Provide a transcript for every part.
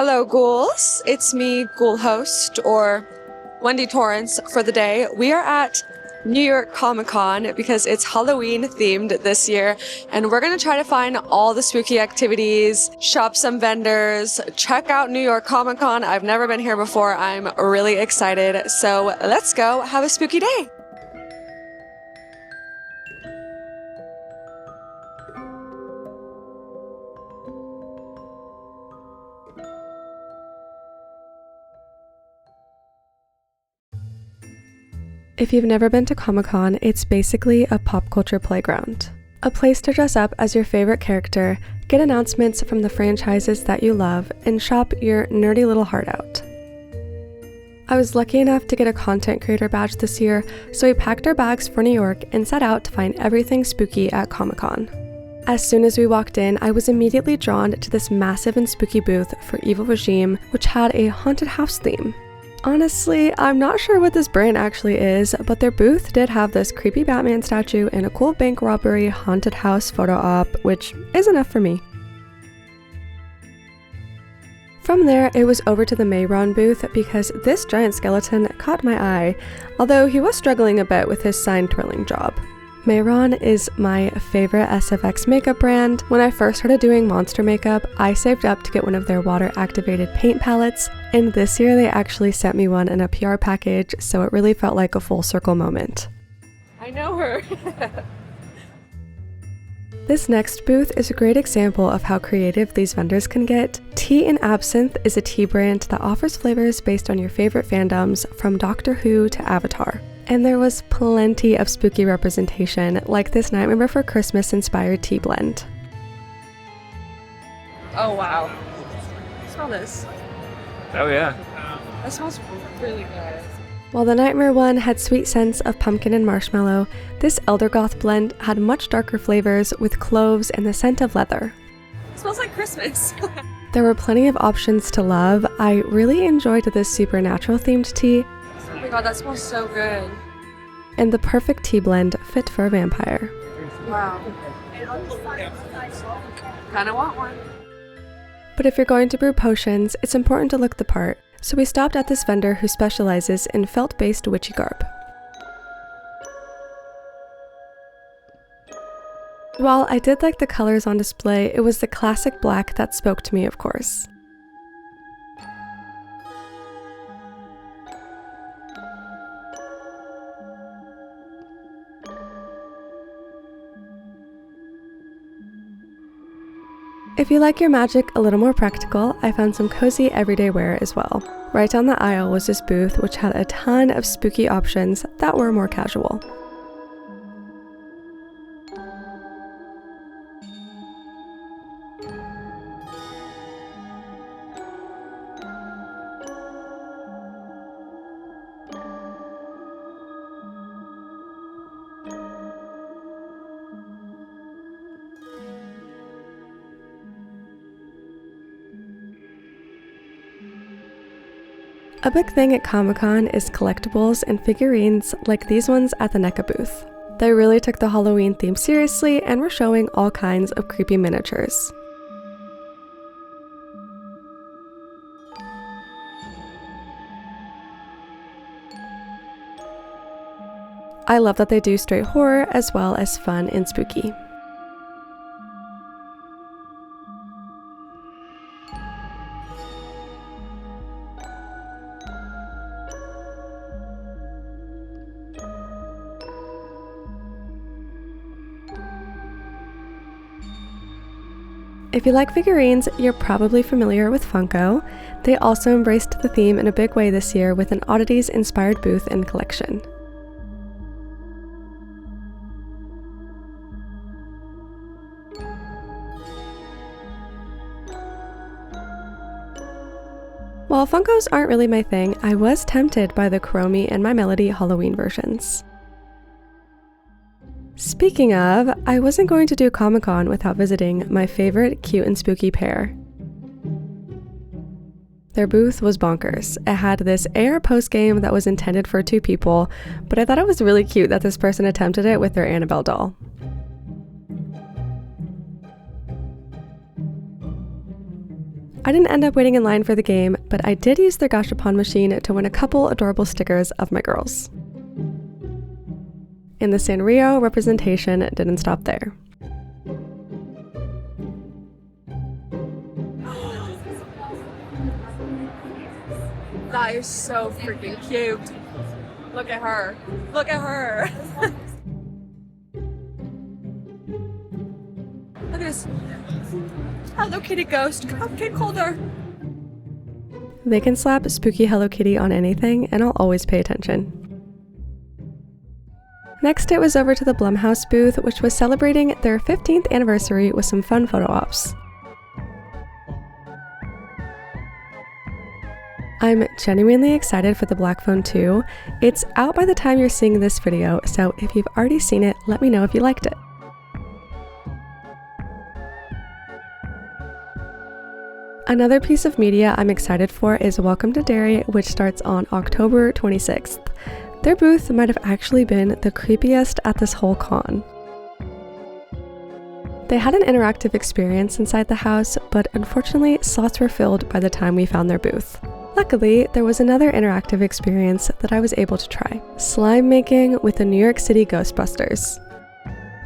Hello, ghouls. It's me, ghoul host, or Wendy Torrance for the day. We are at New York Comic Con because it's Halloween themed this year, and we're gonna try to find all the spooky activities, shop some vendors, check out New York Comic Con. I've never been here before. I'm really excited. So let's go have a spooky day. If you've never been to Comic-Con, it's basically a pop culture playground. A place to dress up as your favorite character, get announcements from the franchises that you love, and shop your nerdy little heart out. I was lucky enough to get a content creator badge this year, so we packed our bags for New York and set out to find everything spooky at Comic-Con. As soon as we walked in, I was immediately drawn to this massive and spooky booth for Evil Regime, which had a haunted house theme. Honestly, I'm not sure what this brand actually is, but their booth did have this creepy Batman statue and a cool bank robbery haunted house photo op, which is enough for me. From there, it was over to the Myuu booth because this giant skeleton caught my eye, although he was struggling a bit with his sign twirling job. Myuu is my favorite SFX makeup brand. When I first started doing monster makeup, I saved up to get one of their water-activated paint palettes, and this year they actually sent me one in a PR package, so it really felt like a full circle moment. I know her! This next booth is a great example of how creative these vendors can get. Tea and Absinthe is a tea brand that offers flavors based on your favorite fandoms, from Doctor Who to Avatar. And there was plenty of spooky representation, like this Nightmare Before Christmas inspired tea blend. Oh wow. Smell this. Oh yeah. That smells really good. While the Nightmare one had sweet scents of pumpkin and marshmallow, this Eldergoth blend had much darker flavors with cloves and the scent of leather. It smells like Christmas. There were plenty of options to love. I really enjoyed this supernatural themed tea. Oh my god, that smells so good. And the perfect tea blend fit for a vampire. Wow. Kinda want one. But if you're going to brew potions, it's important to look the part, so we stopped at this vendor who specializes in felt-based witchy garb. While I did like the colors on display, it was the classic black that spoke to me, of course. If you like your magic a little more practical, I found some cozy everyday wear as well. Right down the aisle was this booth which had a ton of spooky options that were more casual. A big thing at Comic-Con is collectibles and figurines like these ones at the NECA booth. They really took the Halloween theme seriously and were showing all kinds of creepy miniatures. I love that they do straight horror as well as fun and spooky. If you like figurines, you're probably familiar with Funko. They also embraced the theme in a big way this year with an oddities-inspired booth and collection. While Funkos aren't really my thing, I was tempted by the Chromie and My Melody Halloween versions. Speaking of, I wasn't going to do Comic-Con without visiting my favorite cute and spooky pair. Their booth was bonkers. It had this AR post game that was intended for 2 people, but I thought it was really cute that this person attempted it with their Annabelle doll. I didn't end up waiting in line for the game, but I did use their Gashapon machine to win a couple adorable stickers of my girls. And the Sanrio representation didn't stop there. That is so freaking cute. Look at her. Look at her. Look at this. Hello Kitty ghost. Cupcake holder. They can slap spooky Hello Kitty on anything, and I'll always pay attention. Next, it was over to the Blumhouse booth, which was celebrating their 15th anniversary with some fun photo ops. I'm genuinely excited for the Black Phone 2. It's out by the time you're seeing this video, so if you've already seen it, let me know if you liked it. Another piece of media I'm excited for is Welcome to Derry, which starts on October 26th. Their booth might have actually been the creepiest at this whole con. They had an interactive experience inside the house, but unfortunately slots were filled by the time we found their booth. Luckily, there was another interactive experience that I was able to try: slime making with the New York City Ghostbusters.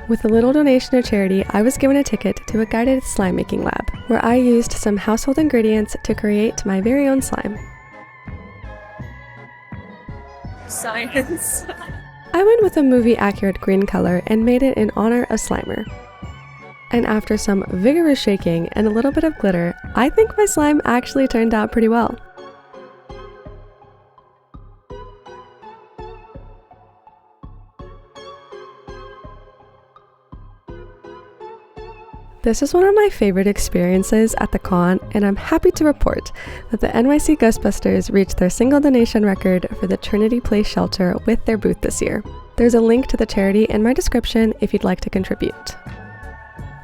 With a little donation to charity, I was given a ticket to a guided slime making lab, where I used some household ingredients to create my very own slime. Science. I went with a movie-accurate green color and made it in honor of Slimer. And after some vigorous shaking and a little bit of glitter, I think my slime actually turned out pretty well. This is one of my favorite experiences at the con, and I'm happy to report that the NYC Ghostbusters reached their single donation record for the Trinity Place shelter with their booth this year. There's a link to the charity in my description if you'd like to contribute.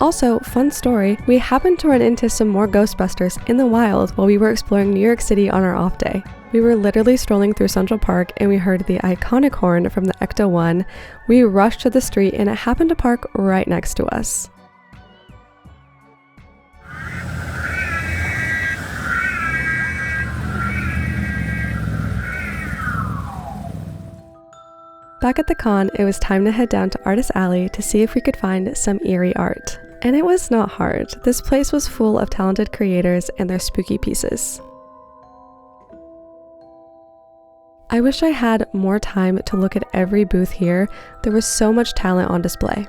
Also, fun story, we happened to run into some more Ghostbusters in the wild while we were exploring New York City on our off day. We were literally strolling through Central Park and we heard the iconic horn from the Ecto-1. We rushed to the street and it happened to park right next to us. Back at the con, it was time to head down to Artist Alley to see if we could find some eerie art. And it was not hard. This place was full of talented creators and their spooky pieces. I wish I had more time to look at every booth here. There was so much talent on display.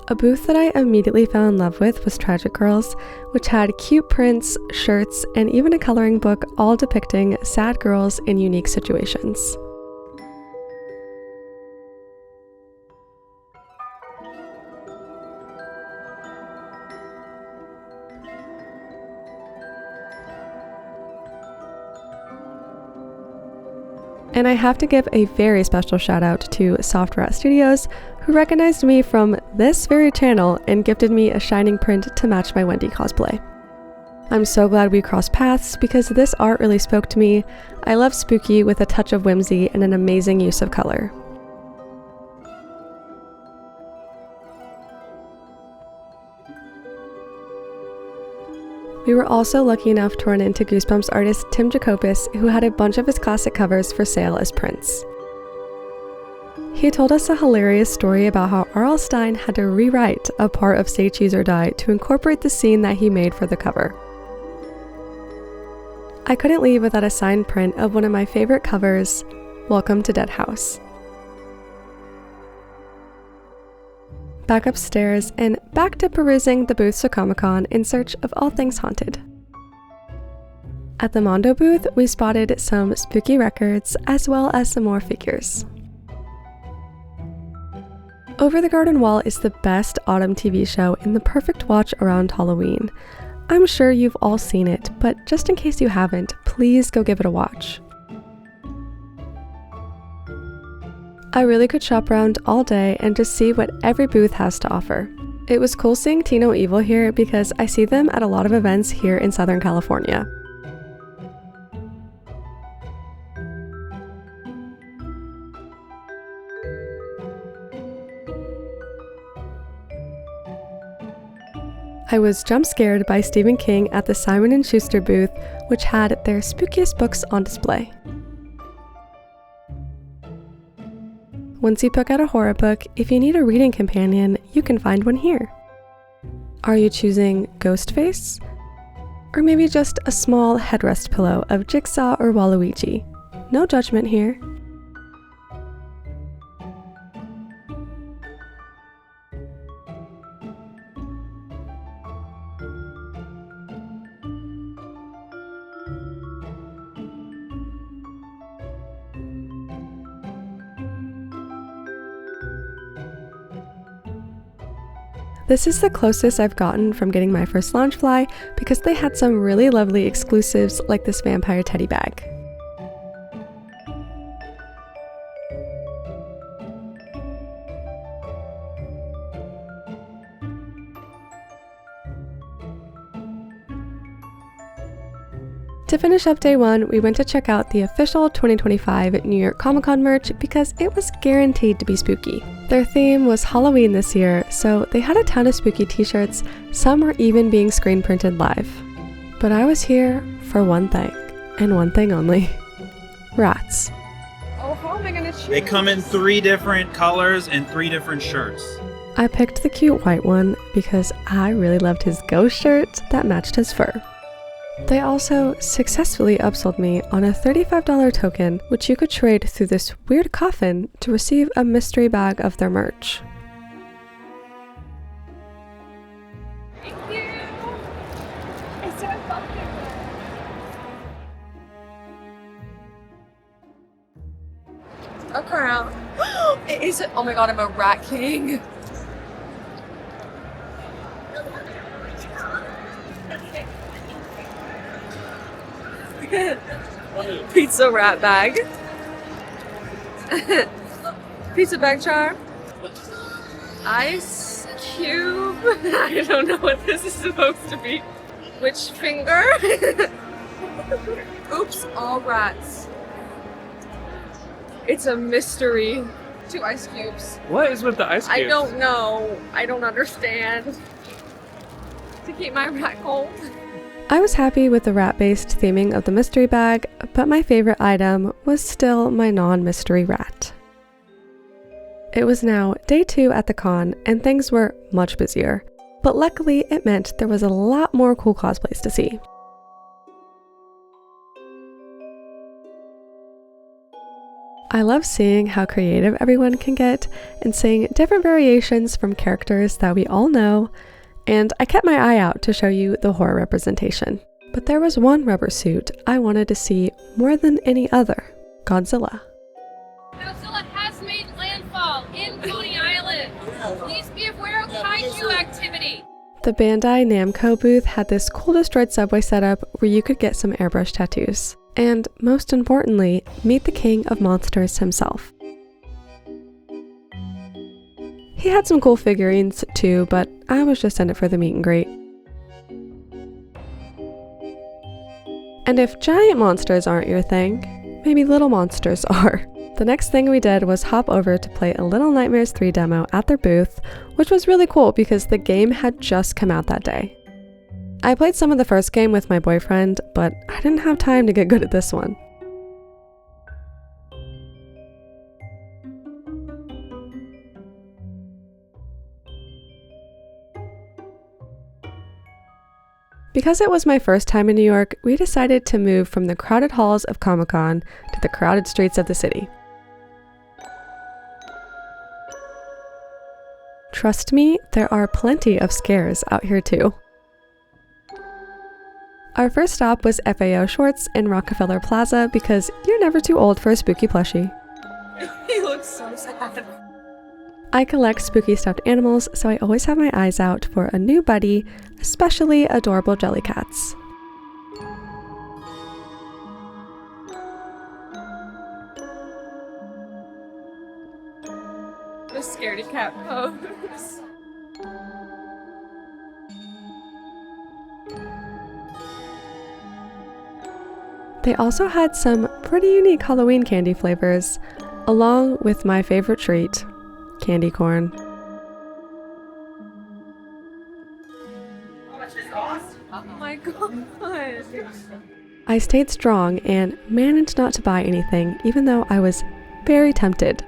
A booth that I immediately fell in love with was Tragic Girls, which had cute prints, shirts, and even a coloring book all depicting sad girls in unique situations. And I have to give a very special shout out to Soft Rat Studios, who recognized me from this very channel and gifted me a shining print to match my Wendy cosplay. I'm so glad we crossed paths because this art really spoke to me. I love spooky with a touch of whimsy and an amazing use of color. We were also lucky enough to run into Goosebumps artist Tim Jacopis, who had a bunch of his classic covers for sale as prints. He told us a hilarious story about how R.L. Stine had to rewrite a part of Say Cheese or Die to incorporate the scene that he made for the cover. I couldn't leave without a signed print of one of my favorite covers, Welcome to Dead House. Back upstairs and back to perusing the booths of Comic-Con in search of all things haunted. At the Mondo booth, we spotted some spooky records as well as some more figures. Over the Garden Wall is the best autumn TV show and the perfect watch around Halloween. I'm sure you've all seen it, but just in case you haven't, please go give it a watch. I really could shop around all day and just see what every booth has to offer. It was cool seeing Tino Evil here because I see them at a lot of events here in Southern California. I was jump scared by Stephen King at the Simon & Schuster booth, which had their spookiest books on display. Once you pick out a horror book, if you need a reading companion, you can find one here. Are you choosing Ghostface? Or maybe just a small headrest pillow of Jigsaw or Waluigi? No judgment here. This is the closest I've gotten from getting my first Loungefly because they had some really lovely exclusives like this vampire teddy bag. To finish up day one, we went to check out the official 2025 New York Comic Con merch because it was guaranteed to be spooky. Their theme was Halloween this year, so they had a ton of spooky t-shirts, some were even being screen printed live. But I was here for one thing, and one thing only. Rats. Oh, how am I gonna choose? They come in 3 different colors and 3 different shirts. I picked the cute white one because I really loved his ghost shirt that matched his fur. They also successfully upsold me on a $35 token, which you could trade through this weird coffin to receive a mystery bag of their merch. Thank you. It's so pumpkin. A crown. It is. Oh my god, I'm a rat king. Pizza rat bag. Pizza bag charm. Ice cube. I don't know what this is supposed to be. Which finger? Oops, all rats. It's a mystery. 2 ice cubes. What is with the ice cubes? I don't know. I don't understand. To keep my rat cold. I was happy with the rat-based theming of the mystery bag, but my favorite item was still my non-mystery rat. It was now day 2 at the con, and things were much busier, but luckily it meant there was a lot more cool cosplays to see. I love seeing how creative everyone can get and seeing different variations from characters that we all know, and I kept my eye out to show you the horror representation. But there was one rubber suit I wanted to see more than any other: Godzilla. Godzilla has made landfall in Coney Island. Please be aware of kaiju activity. The Bandai Namco booth had this cool destroyed subway setup where you could get some airbrush tattoos. And most importantly, meet the king of monsters himself. He had some cool figurines too, but I was just in it for the meet and greet. And if giant monsters aren't your thing, maybe little monsters are. The next thing we did was hop over to play a Little Nightmares 3 demo at their booth, which was really cool because the game had just come out that day. I played some of the first game with my boyfriend, but I didn't have time to get good at this one. Because it was my first time in New York, we decided to move from the crowded halls of Comic-Con to the crowded streets of the city. Trust me, there are plenty of scares out here too. Our first stop was FAO Schwartz in Rockefeller Plaza because you're never too old for a spooky plushie. He looks so sad. I collect spooky stuffed animals, so I always have my eyes out for a new buddy, especially adorable jellycats. The scaredy cat pose. They also had some pretty unique Halloween candy flavors, along with my favorite treat, candy corn. I stayed strong and managed not to buy anything, even though I was very tempted.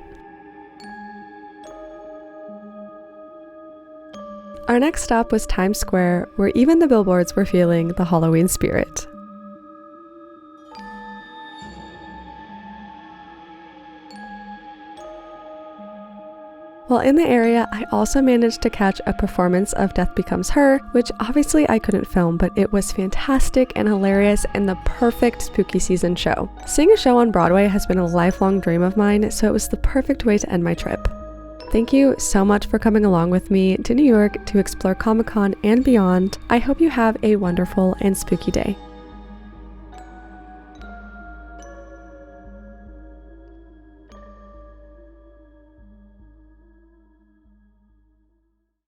Our next stop was Times Square, where even the billboards were feeling the Halloween spirit. While in the area, I also managed to catch a performance of Death Becomes Her, which obviously I couldn't film, but it was fantastic and hilarious and the perfect spooky season show. Seeing a show on Broadway has been a lifelong dream of mine, so it was the perfect way to end my trip. Thank you so much for coming along with me to New York to explore Comic-Con and beyond. I hope you have a wonderful and spooky day.